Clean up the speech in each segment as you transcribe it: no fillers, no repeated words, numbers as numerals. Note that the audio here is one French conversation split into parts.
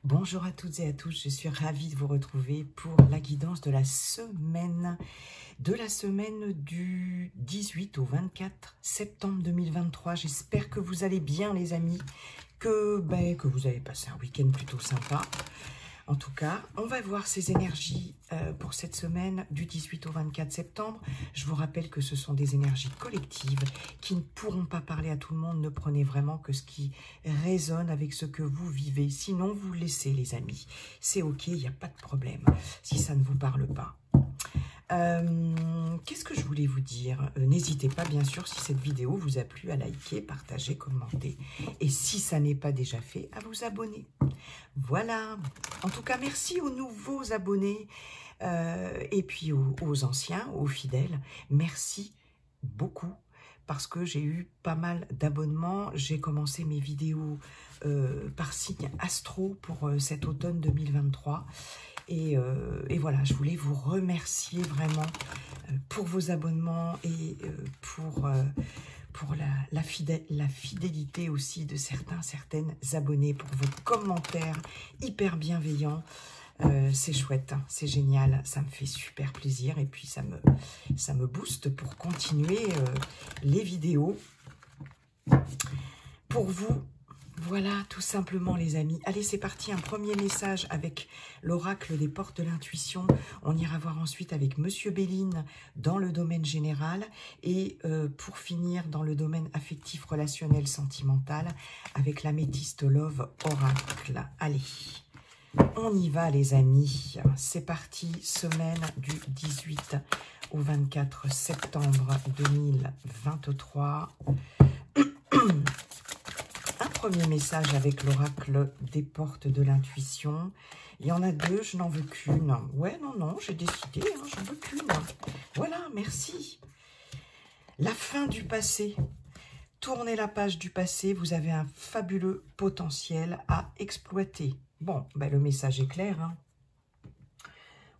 Bonjour à toutes et à tous, je suis ravie de vous retrouver pour la guidance de la semaine du 18 au 24 septembre 2023. J'espère que vous allez bien les amis, que vous avez passé un week-end plutôt sympa. En tout cas, on va voir ces énergies pour cette semaine du 18 au 24 septembre. Je vous rappelle que ce sont des énergies collectives qui ne pourront pas parler à tout le monde. Ne prenez vraiment que ce qui résonne avec ce que vous vivez. Sinon, vous laissez les amis. C'est ok, il n'y a pas de problème si ça ne vous parle pas. Qu'est-ce que je voulais vous dire? N'hésitez pas, bien sûr, si cette vidéo vous a plu, à liker, partager, commenter. Et si ça n'est pas déjà fait, à vous abonner. Voilà. En tout cas, merci aux nouveaux abonnés et puis aux anciens, aux fidèles. Merci beaucoup parce que j'ai eu pas mal d'abonnements. J'ai commencé mes vidéos par signe astro pour cet automne 2023. Et voilà, je voulais vous remercier vraiment pour vos abonnements et pour la fidélité aussi de certaines abonnés, pour vos commentaires hyper bienveillants. C'est chouette, hein, c'est génial, ça me fait super plaisir et puis ça me booste pour continuer les vidéos pour vous. Voilà, tout simplement les amis. Allez, c'est parti, un premier message avec l'oracle des portes de l'intuition. On ira voir ensuite avec Monsieur Béline dans le domaine général. Et pour finir, dans le domaine affectif, relationnel, sentimental, avec l'améthyste Love Oracle. Allez, on y va les amis. C'est parti, semaine du 18 au 24 septembre 2023. Premier message avec l'oracle des portes de l'intuition. Il y en a deux, je n'en veux qu'une. Ouais, non, j'ai décidé, hein, j'en veux qu'une. Voilà, merci. La fin du passé. Tournez la page du passé, vous avez un fabuleux potentiel à exploiter. Bon, le message est clair. Hein.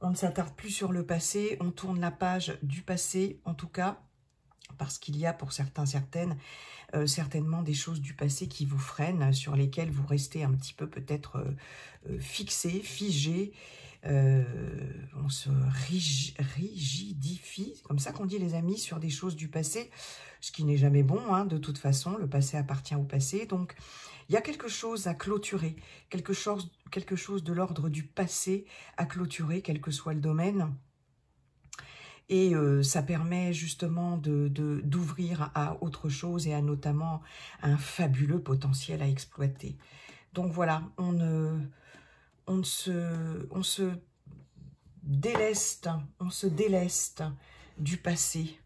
On ne s'attarde plus sur le passé, on tourne la page du passé, en tout cas, parce qu'il y a pour certaines, certainement des choses du passé qui vous freinent, sur lesquelles vous restez un petit peu peut-être fixé, figé. On se rigidifie, c'est comme ça qu'on dit les amis, sur des choses du passé, ce qui n'est jamais bon, hein, de toute façon, le passé appartient au passé. Donc, il y a quelque chose à clôturer, quelque chose de l'ordre du passé à clôturer, quel que soit le domaine. Et ça permet justement d'ouvrir à autre chose et à notamment un fabuleux potentiel à exploiter. Donc voilà, on se déleste du passé,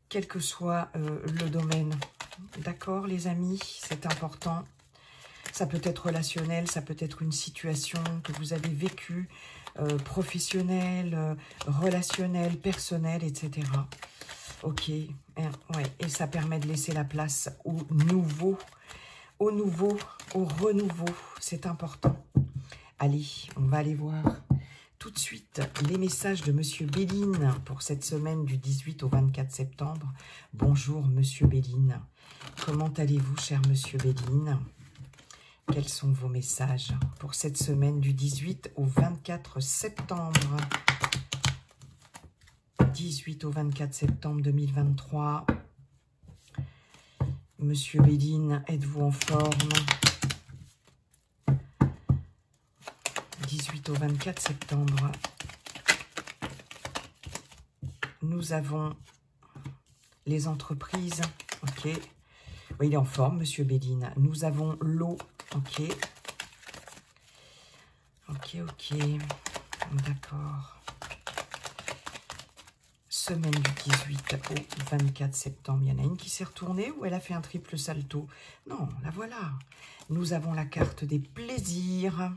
quel que soit le domaine. D'accord les amis, c'est important. Ça peut être relationnel, ça peut être une situation que vous avez vécue, professionnelle, relationnelle, personnelle, etc. Ok, ouais. Et ça permet de laisser la place au nouveau, au renouveau. C'est important. Allez, on va aller voir tout de suite les messages de Monsieur Béline pour cette semaine du 18 au 24 septembre. Bonjour Monsieur Béline. Comment allez-vous, cher Monsieur Béline ? Quels sont vos messages pour cette semaine du 18 au 24 septembre 18 au 24 septembre 2023. Monsieur Béline, êtes-vous en forme? 18 au 24 septembre. Nous avons les entreprises. Ok. Oui, il est en forme, Monsieur Béline. Nous avons l'eau. Ok. Ok. D'accord. Semaine du 18 au 24 septembre. Il y en a une qui s'est retournée ou elle a fait un triple salto? Non, la voilà. Nous avons la carte des plaisirs.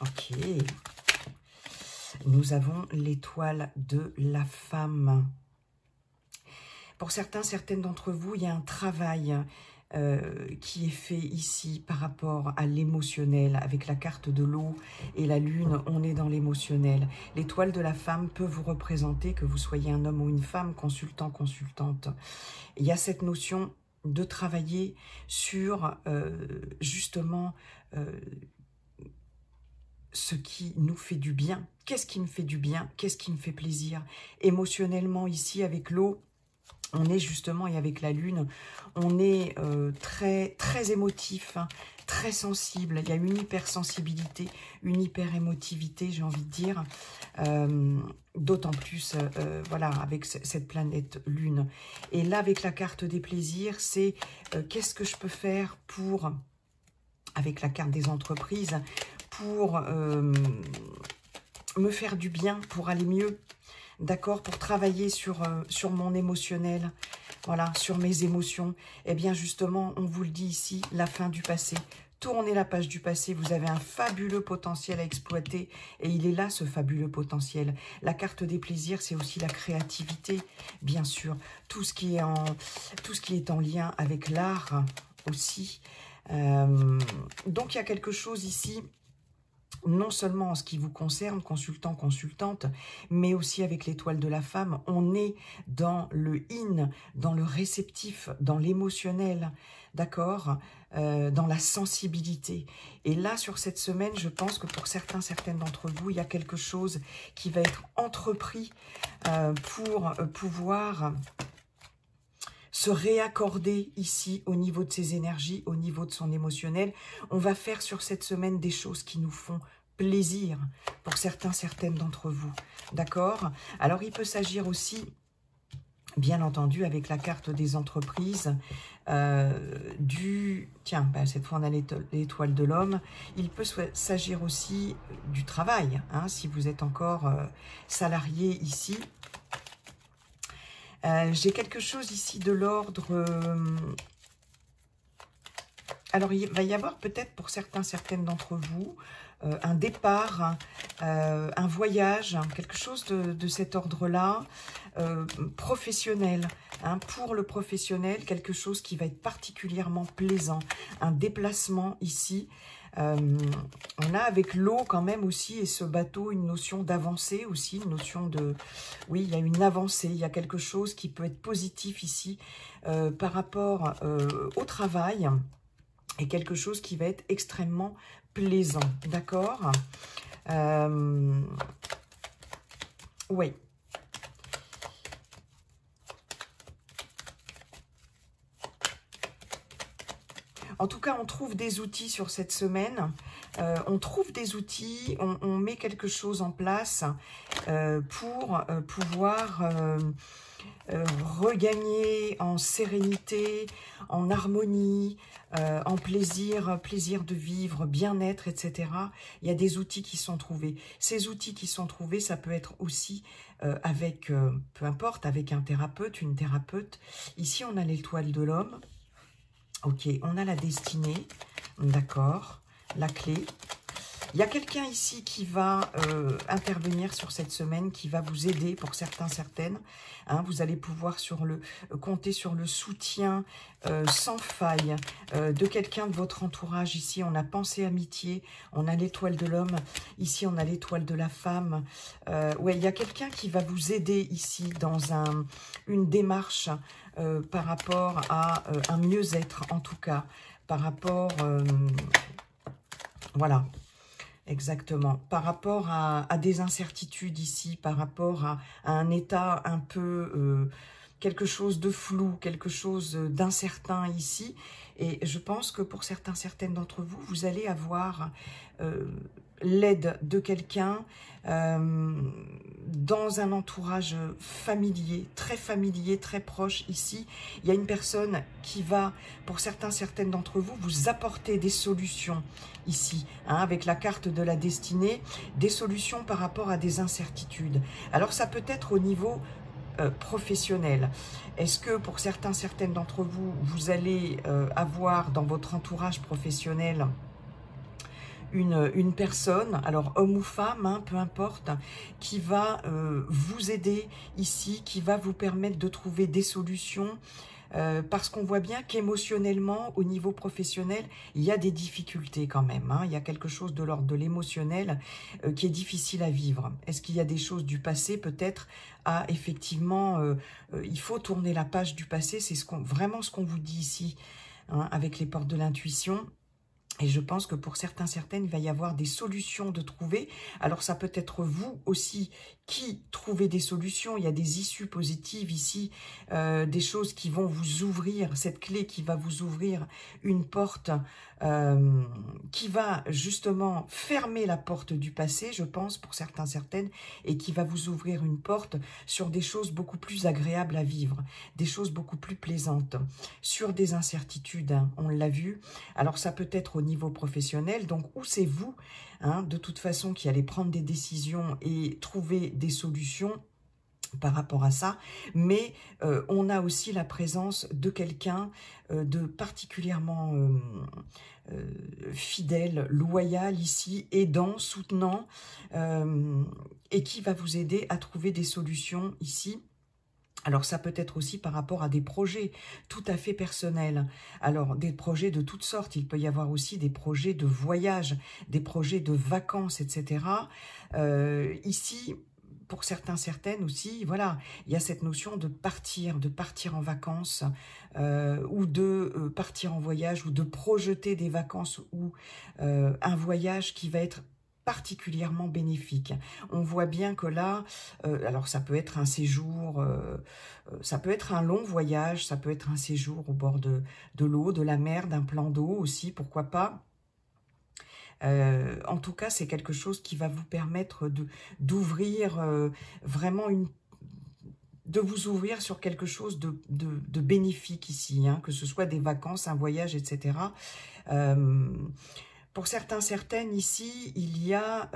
Ok. Nous avons l'étoile de la femme. Pour certaines d'entre vous, il y a un travail qui est fait ici par rapport à l'émotionnel. Avec la carte de l'eau et la lune, on est dans l'émotionnel. L'étoile de la femme peut vous représenter, que vous soyez un homme ou une femme, consultant, consultante. Il y a cette notion de travailler sur justement ce qui nous fait du bien. Qu'est-ce qui me fait du bien? Qu'est-ce qui me fait plaisir? Émotionnellement, ici, avec l'eau, on est justement, et avec la lune, on est très émotif, hein, très sensible. Il y a une hypersensibilité, une hyper-émotivité, j'ai envie de dire. D'autant plus, voilà, avec cette planète lune. Et là, avec la carte des plaisirs, c'est qu'est-ce que je peux faire pour, avec la carte des entreprises, pour me faire du bien, pour aller mieux. D'accord, pour travailler sur mon émotionnel, voilà, sur mes émotions. Eh bien, justement, on vous le dit ici, la fin du passé. Tournez la page du passé, vous avez un fabuleux potentiel à exploiter et il est là, ce fabuleux potentiel. La carte des plaisirs, c'est aussi la créativité, bien sûr. Tout ce qui est en lien avec l'art aussi. Donc, il y a quelque chose ici, non seulement en ce qui vous concerne, consultant, consultante, mais aussi avec l'étoile de la femme. On est dans le in, dans le réceptif, dans l'émotionnel, d'accord, dans la sensibilité. Et là, sur cette semaine, je pense que pour certaines d'entre vous, il y a quelque chose qui va être entrepris pour pouvoir se réaccorder ici au niveau de ses énergies, au niveau de son émotionnel. On va faire sur cette semaine des choses qui nous font plaisir pour certaines d'entre vous. D'accord? Alors, il peut s'agir aussi, bien entendu, avec la carte des entreprises, tiens, cette fois on a l'étoile de l'homme. Il peut s'agir aussi du travail, hein, si vous êtes encore salarié ici. J'ai quelque chose ici de l'ordre... alors, il va y avoir peut-être pour certaines d'entre vous un départ, un voyage, quelque chose de cet ordre-là, professionnel. Hein, pour le professionnel, quelque chose qui va être particulièrement plaisant. Un déplacement ici. On a avec l'eau quand même aussi, et ce bateau, une notion d'avancée aussi, une notion de... Oui, il y a une avancée, il y a quelque chose qui peut être positif ici par rapport au travail, et quelque chose qui va être extrêmement plaisant, d'accord? Oui. En tout cas, on trouve des outils sur cette semaine. On trouve des outils, on met quelque chose en place pour pouvoir regagner en sérénité, en harmonie, en plaisir de vivre, bien-être, etc. Il y a des outils qui sont trouvés. Ces outils qui sont trouvés, ça peut être aussi avec, peu importe, avec un thérapeute, une thérapeute. Ici, on a l'étoile de l'homme. Ok, on a la destinée, d'accord, la clé. Il y a quelqu'un ici qui va intervenir sur cette semaine, qui va vous aider pour certaines. Hein, vous allez pouvoir compter sur le soutien sans faille de quelqu'un de votre entourage. Ici, on a pensée amitié, on a l'étoile de l'homme. Ici, on a l'étoile de la femme. Ouais, il y a quelqu'un qui va vous aider ici dans une démarche par rapport à un mieux-être, en tout cas, par rapport... voilà. Exactement. Par rapport à des incertitudes ici, par rapport à un état un peu, quelque chose de flou, quelque chose d'incertain ici. Et je pense que pour certaines d'entre vous, vous allez avoir l'aide de quelqu'un dans un entourage familier, très proche ici. Il y a une personne qui va, pour certaines d'entre vous, vous apporter des solutions ici, hein, avec la carte de la destinée, des solutions par rapport à des incertitudes. Alors ça peut être au niveau professionnel. Est-ce que pour certaines d'entre vous, vous allez avoir dans votre entourage professionnel une personne, alors homme ou femme, hein, peu importe, qui va vous aider ici, qui va vous permettre de trouver des solutions parce qu'on voit bien qu'émotionnellement, au niveau professionnel, il y a des difficultés quand même. Hein. Il y a quelque chose de l'ordre de l'émotionnel qui est difficile à vivre. Est-ce qu'il y a des choses du passé peut-être à effectivement, il faut tourner la page du passé, c'est vraiment ce qu'on vous dit ici, hein, avec les portes de l'intuition. Et je pense que pour certains, certaines, il va y avoir des solutions de trouver. Alors ça peut être vous aussi qui trouvez des solutions. Il y a des issues positives ici, des choses qui vont vous ouvrir, cette clé qui va vous ouvrir une porte qui va justement fermer la porte du passé, je pense, pour certains, certaines, et qui va vous ouvrir une porte sur des choses beaucoup plus agréables à vivre, des choses beaucoup plus plaisantes, sur des incertitudes, hein, on l'a vu. Alors ça peut être au niveau professionnel, donc où c'est vous, hein, de toute façon, qui allez prendre des décisions et trouver des solutions par rapport à ça, mais on a aussi la présence de quelqu'un de particulièrement fidèle, loyal ici, aidant, soutenant, et qui va vous aider à trouver des solutions ici. Alors ça peut être aussi par rapport à des projets tout à fait personnels. Alors des projets de toutes sortes, il peut y avoir aussi des projets de voyage, des projets de vacances, etc. Ici, pour certains, certaines aussi, voilà, il y a cette notion de partir en vacances, ou de partir en voyage, ou de projeter des vacances, ou un voyage qui va être particulièrement bénéfique. On voit bien que là, alors ça peut être un séjour, ça peut être un long voyage, ça peut être un séjour au bord de l'eau, de la mer, d'un plan d'eau aussi, pourquoi pas. En tout cas, c'est quelque chose qui va vous permettre d'ouvrir vraiment de vous ouvrir sur quelque chose de bénéfique ici, hein, que ce soit des vacances, un voyage, etc. Pour certains, certaines, ici, il y a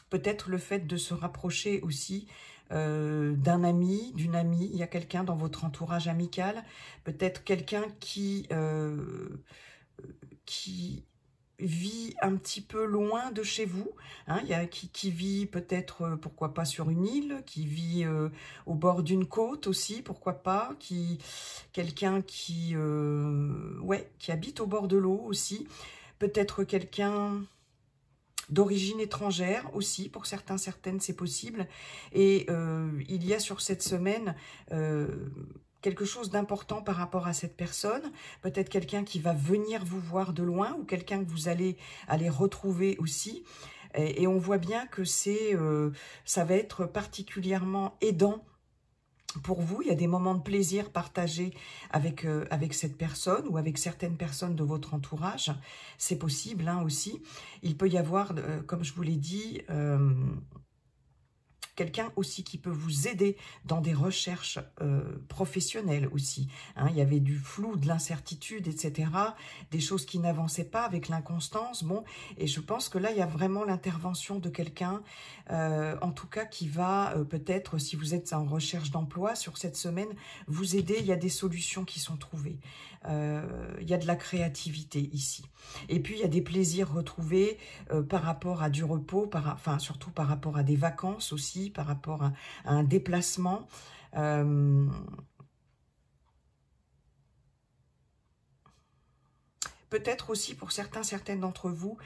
peut-être le fait de se rapprocher aussi d'un ami, d'une amie. Il y a quelqu'un dans votre entourage amical, peut-être quelqu'un qui vit un petit peu loin de chez vous, hein, il y a qui vit peut-être, pourquoi pas sur une île, qui vit au bord d'une côte aussi, pourquoi pas, quelqu'un qui habite au bord de l'eau aussi, peut-être quelqu'un d'origine étrangère aussi, pour certains, certaines, c'est possible, et il y a sur cette semaine quelque chose d'important par rapport à cette personne, peut-être quelqu'un qui va venir vous voir de loin, ou quelqu'un que vous allez retrouver aussi, et on voit bien que ça va être particulièrement aidant pour vous. Il y a des moments de plaisir partagés avec cette personne, ou avec certaines personnes de votre entourage, c'est possible, hein, aussi. Il peut y avoir, comme je vous l'ai dit, quelqu'un aussi qui peut vous aider dans des recherches professionnelles aussi. Hein, il y avait du flou, de l'incertitude, etc. Des choses qui n'avançaient pas avec l'inconstance. Bon, et je pense que là, il y a vraiment l'intervention de quelqu'un, en tout cas, qui va peut-être, si vous êtes en recherche d'emploi sur cette semaine, vous aider. Il y a des solutions qui sont trouvées. Il y a de la créativité ici. Et puis, il y a des plaisirs retrouvés par rapport à du repos, enfin, surtout par rapport à des vacances aussi, par rapport à un déplacement. Peut-être aussi pour certains, certaines d'entre vous,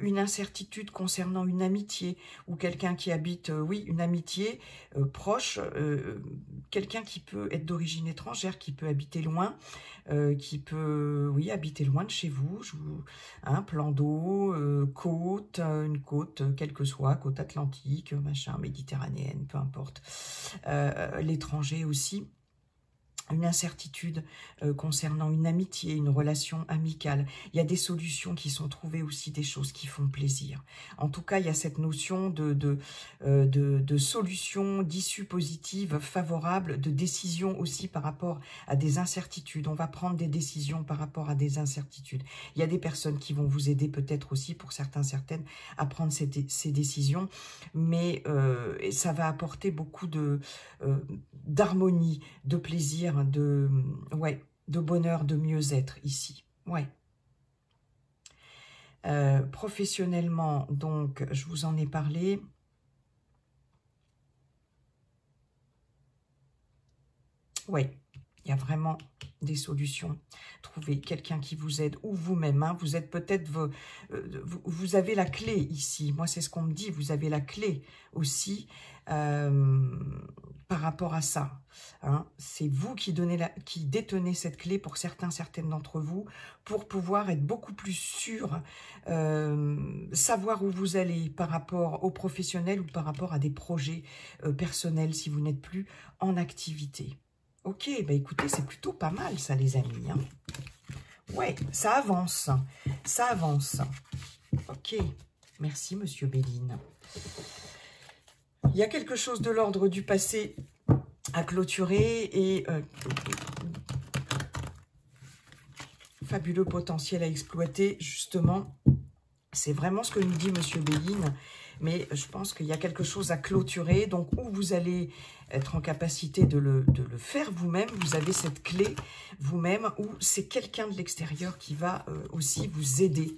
une incertitude concernant une amitié, ou quelqu'un qui habite, oui, une amitié proche, quelqu'un qui peut être d'origine étrangère, qui peut habiter loin, qui peut, oui, habiter loin de chez vous, un plan d'eau, côte, une côte, quelle que soit, côte atlantique, machin, méditerranéenne, peu importe, l'étranger aussi. Une incertitude concernant une amitié, une relation amicale. Il y a des solutions qui sont trouvées aussi, des choses qui font plaisir. En tout cas, il y a cette notion de solution, d'issue positive, favorable, de décision aussi par rapport à des incertitudes. On va prendre des décisions par rapport à des incertitudes. Il y a des personnes qui vont vous aider peut-être aussi, pour certains, certaines, à prendre ces décisions, mais ça va apporter beaucoup d'harmonie, de plaisir, de bonheur, de mieux-être ici. Ouais. Professionnellement, donc, je vous en ai parlé. Oui, il y a vraiment des solutions. Trouvez quelqu'un qui vous aide ou vous-même. Hein. Vous êtes peut-être... vous avez la clé ici. Moi, c'est ce qu'on me dit. Vous avez la clé aussi par rapport à ça. Hein. C'est vous qui détenez cette clé pour certaines d'entre vous pour pouvoir être beaucoup plus sûr, savoir où vous allez par rapport aux professionnels ou par rapport à des projets personnels si vous n'êtes plus en activité. Ok, bah écoutez, c'est plutôt pas mal ça les amis. Hein. Ouais, ça avance, ça avance. Ok, merci Monsieur Béline. Il y a quelque chose de l'ordre du passé à clôturer et fabuleux potentiel à exploiter, justement. C'est vraiment ce que nous dit Monsieur Béline, mais je pense qu'il y a quelque chose à clôturer. Donc, où vous allez être en capacité de le faire vous-même, vous avez cette clé vous-même, ou c'est quelqu'un de l'extérieur qui va aussi vous aider.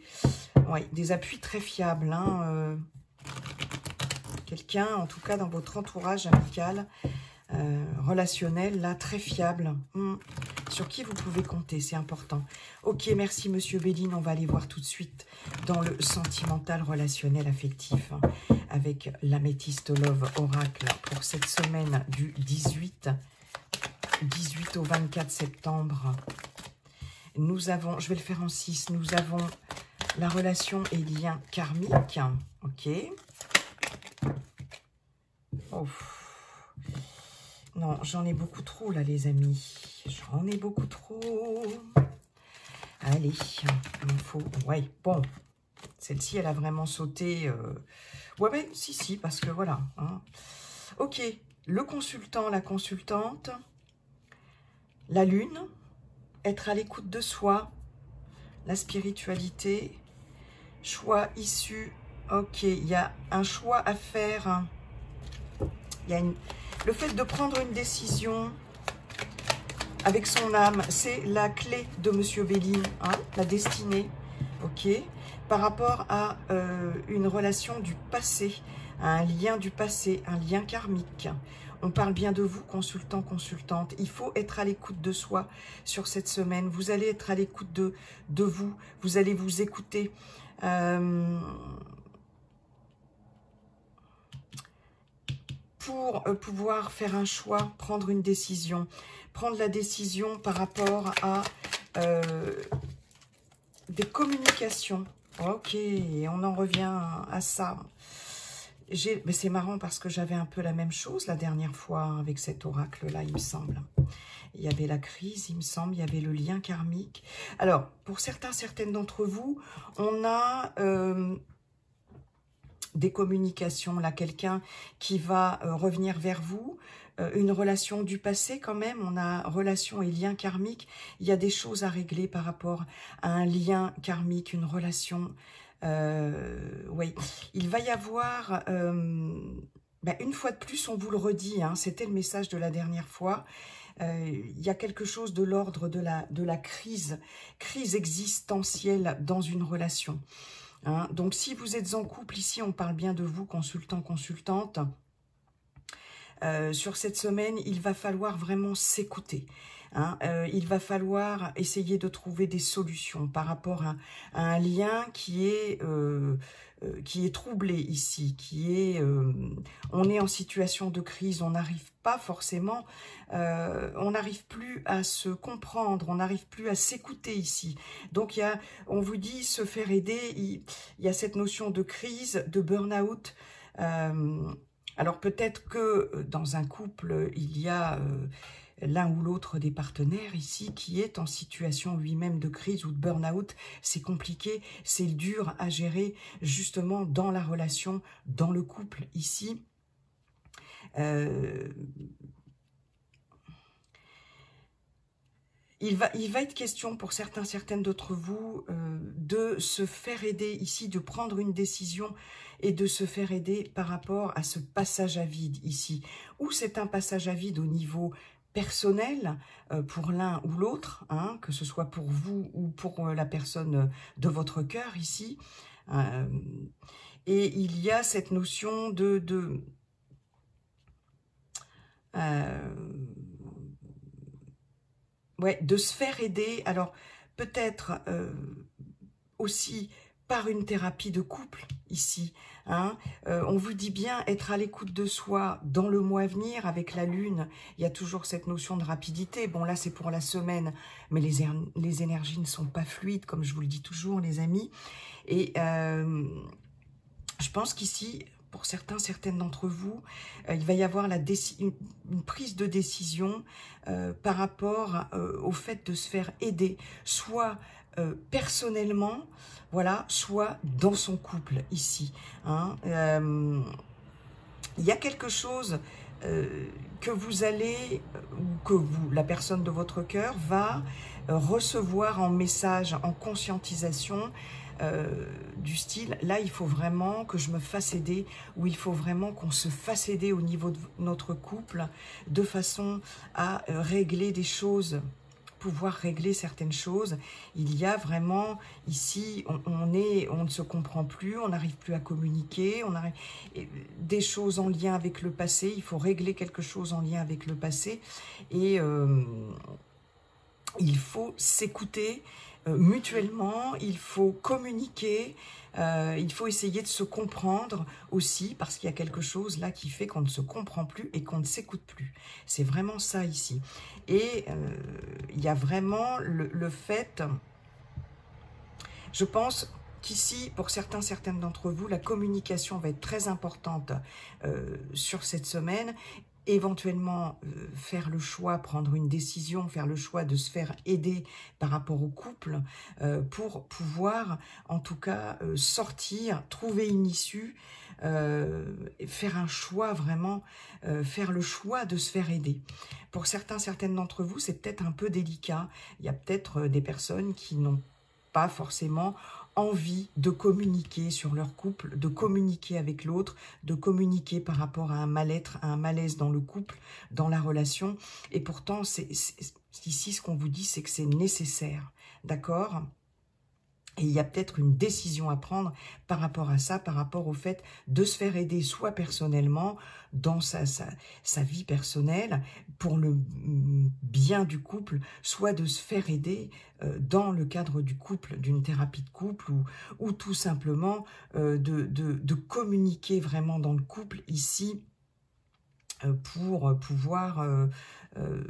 Oui, des appuis très fiables. Hein, quelqu'un, en tout cas dans votre entourage amical, relationnel, là, très fiable. Sur qui vous pouvez compter, c'est important. Ok, merci Monsieur Béline, on va aller voir tout de suite dans le sentimental, relationnel, affectif, hein, avec l'améthyste Love Oracle pour cette semaine du 18 au 24 septembre. Nous avons, je vais le faire en 6, nous avons la relation et lien karmique. Ok. Oh. Non, j'en ai beaucoup trop là les amis. J'en ai beaucoup trop. Allez, il me faut... Ouais, bon. Celle-ci, elle a vraiment sauté. Ouais, mais si, parce que voilà. Hein. Ok, le consultant, la consultante. La lune. Être à l'écoute de soi. La spiritualité. Choix issu. Ok, il y a un choix à faire. Il y a le fait de prendre une décision avec son âme, c'est la clé de Monsieur Béline, hein, la destinée, ok, par rapport à une relation du passé, à un lien du passé, un lien karmique. On parle bien de vous, consultant, consultante. Il faut être à l'écoute de soi sur cette semaine. Vous allez être à l'écoute de vous. Vous allez vous écouter. Pour pouvoir faire un choix, prendre une décision. Prendre la décision par rapport à des communications. Ok, on en revient à ça. Mais c'est marrant parce que j'avais un peu la même chose la dernière fois avec cet oracle-là, il me semble. Il y avait la crise, il me semble, il y avait le lien karmique. Alors, pour certaines d'entre vous, on a... des communications, là, quelqu'un qui va revenir vers vous, une relation du passé quand même, on a relation et lien karmique, il y a des choses à régler par rapport à un lien karmique, une relation, oui, il va y avoir, une fois de plus, on vous le redit, hein, c'était le message de la dernière fois, il y a quelque chose de l'ordre de la crise existentielle dans une relation. Hein, donc, si vous êtes en couple, ici, on parle bien de vous, consultant, consultante. Sur cette semaine, il va falloir vraiment s'écouter. Hein, il va falloir essayer de trouver des solutions par rapport à un lien qui est troublé ici, on est en situation de crise, on n'arrive pas forcément, on n'arrive plus à se comprendre, on n'arrive plus à s'écouter ici. Donc, on vous dit se faire aider, il y a cette notion de crise, de burn-out. Alors, peut-être que dans un couple, il y a... l'un ou l'autre des partenaires ici qui est en situation lui-même de crise ou de burn-out, c'est compliqué, c'est dur à gérer justement dans la relation, dans le couple ici. Il va être question pour certaines d'entre vous de se faire aider ici, de prendre une décision et de se faire aider par rapport à ce passage à vide ici. Ou c'est un passage à vide au niveau personnel pour l'un ou l'autre, hein, que ce soit pour vous ou pour la personne de votre cœur ici. Et il y a cette notion ouais, de se faire aider. Alors, peut-être aussi par une thérapie de couple ici. Hein. On vous dit bien être à l'écoute de soi dans le mois à venir avec la lune. Il y a toujours cette notion de rapidité. Bon, là, c'est pour la semaine, mais les énergies ne sont pas fluides, comme je vous le dis toujours, les amis. Et je pense qu'ici, pour certains, certaines d'entre vous, il va y avoir une prise de décision par rapport au fait de se faire aider, soit personnellement, voilà, soit dans son couple, ici. Hein. Il y a quelque chose que vous allez, ou que vous, la personne de votre cœur, va recevoir en message, en conscientisation, du style, là il faut vraiment que je me fasse aider, ou il faut vraiment qu'on se fasse aider au niveau de notre couple, de façon à régler des choses, pouvoir régler certaines choses. Il y a vraiment ici, on ne se comprend plus, on n'arrive plus à communiquer, des choses en lien avec le passé, il faut régler quelque chose en lien avec le passé, et il faut s'écouter mutuellement, il faut communiquer, il faut essayer de se comprendre aussi, parce qu'il y a quelque chose là qui fait qu'on ne se comprend plus et qu'on ne s'écoute plus. C'est vraiment ça ici. Et il y a vraiment le fait, je pense qu'ici, pour certaines d'entre vous, la communication va être très importante sur cette semaine. Éventuellement faire le choix, prendre une décision, faire le choix de se faire aider par rapport au couple pour pouvoir en tout cas sortir, trouver une issue, faire un choix vraiment, faire le choix de se faire aider. Pour certaines d'entre vous, c'est peut-être un peu délicat. Il y a peut-être des personnes qui n'ont pas forcément envie de communiquer sur leur couple, de communiquer avec l'autre, de communiquer par rapport à un mal-être, à un malaise dans le couple, dans la relation. Et pourtant, ici, ce qu'on vous dit, c'est que c'est nécessaire. D'accord ? Et il y a peut-être une décision à prendre par rapport à ça, par rapport au fait de se faire aider soit personnellement, dans sa vie personnelle, pour le bien du couple, soit de se faire aider dans le cadre du couple, d'une thérapie de couple, ou tout simplement de communiquer vraiment dans le couple ici, pour pouvoir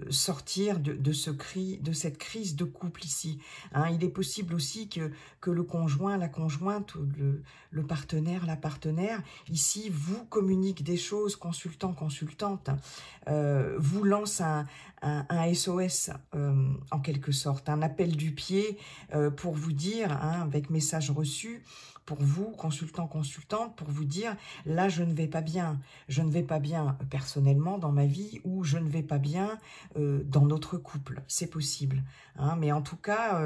sortir de cette crise de couple ici. Hein, il est possible aussi que le conjoint, la conjointe, ou le partenaire, la partenaire, ici, vous communique des choses, consultant, consultante, vous lance un SOS, en quelque sorte, un appel du pied pour vous dire, hein, avec message reçu, pour vous, consultant, consultante, pour vous dire, là, je ne vais pas bien personnellement dans ma vie, ou je ne vais pas bien dans notre couple, c'est possible. Hein, mais en tout cas,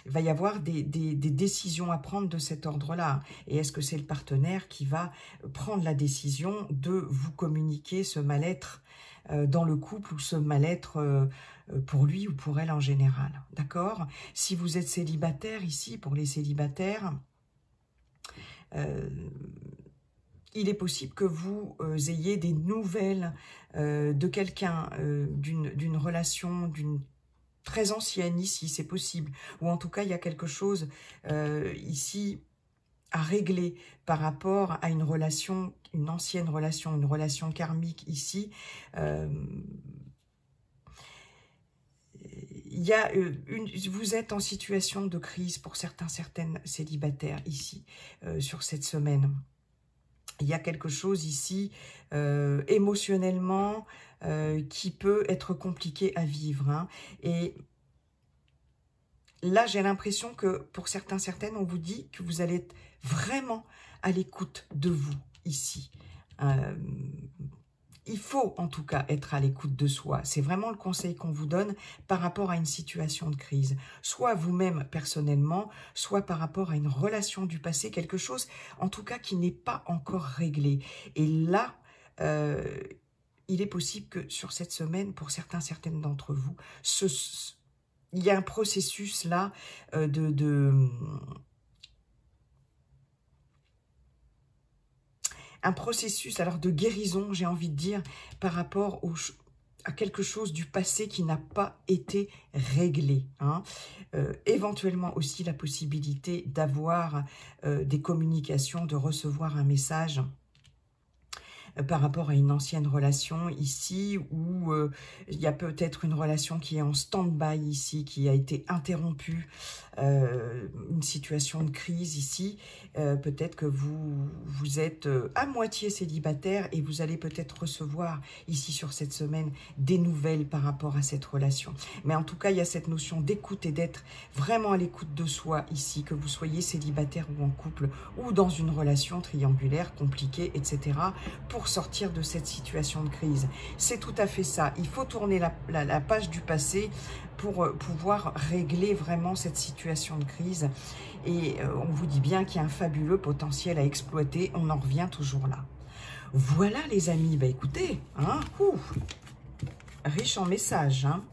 il va y avoir des décisions à prendre de cet ordre-là. Et est-ce que c'est le partenaire qui va prendre la décision de vous communiquer ce mal-être dans le couple, ou ce mal-être pour lui ou pour elle en général? D'accord ? Si vous êtes célibataire ici, pour les célibataires, il est possible que vous ayez des nouvelles de quelqu'un, d'une relation, très ancienne ici, c'est possible. Ou en tout cas, il y a quelque chose ici à régler par rapport à une relation, une ancienne relation, une relation karmique ici. Il y a vous êtes en situation de crise pour certaines célibataires ici, sur cette semaine. Il y a quelque chose ici, émotionnellement, qui peut être compliqué à vivre. Hein. Et là, j'ai l'impression que pour certaines, on vous dit que vous allez être vraiment à l'écoute de vous ici. Il faut en tout cas être à l'écoute de soi. C'est vraiment le conseil qu'on vous donne par rapport à une situation de crise. Soit vous-même personnellement, soit par rapport à une relation du passé, quelque chose en tout cas qui n'est pas encore réglé. Et là, il est possible que sur cette semaine, pour certaines d'entre vous, il y a un processus là un processus alors de guérison, j'ai envie de dire, par rapport à quelque chose du passé qui n'a pas été réglé. Hein. Éventuellement aussi la possibilité d'avoir des communications, de recevoir un message par rapport à une ancienne relation ici, où il y a peut-être une relation qui est en stand-by ici, qui a été interrompue, une situation de crise ici. Peut-être que vous êtes à moitié célibataire et vous allez peut-être recevoir ici sur cette semaine des nouvelles par rapport à cette relation. Mais en tout cas, il y a cette notion d'écoute et d'être vraiment à l'écoute de soi ici, que vous soyez célibataire ou en couple ou dans une relation triangulaire, compliquée, etc., pour sortir de cette situation de crise. C'est tout à fait ça. Il faut tourner la page du passé pour pouvoir régler vraiment cette situation de crise. Et on vous dit bien qu'il y a un fabuleux potentiel à exploiter. On en revient toujours là. Voilà les amis. Bah écoutez, hein, riche en messages. Hein.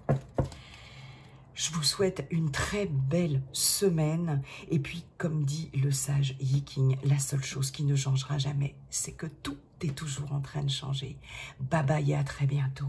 Je vous souhaite une très belle semaine. Et puis, comme dit le sage Yi King, la seule chose qui ne changera jamais, c'est que tout est toujours en train de changer. Bye bye et à très bientôt.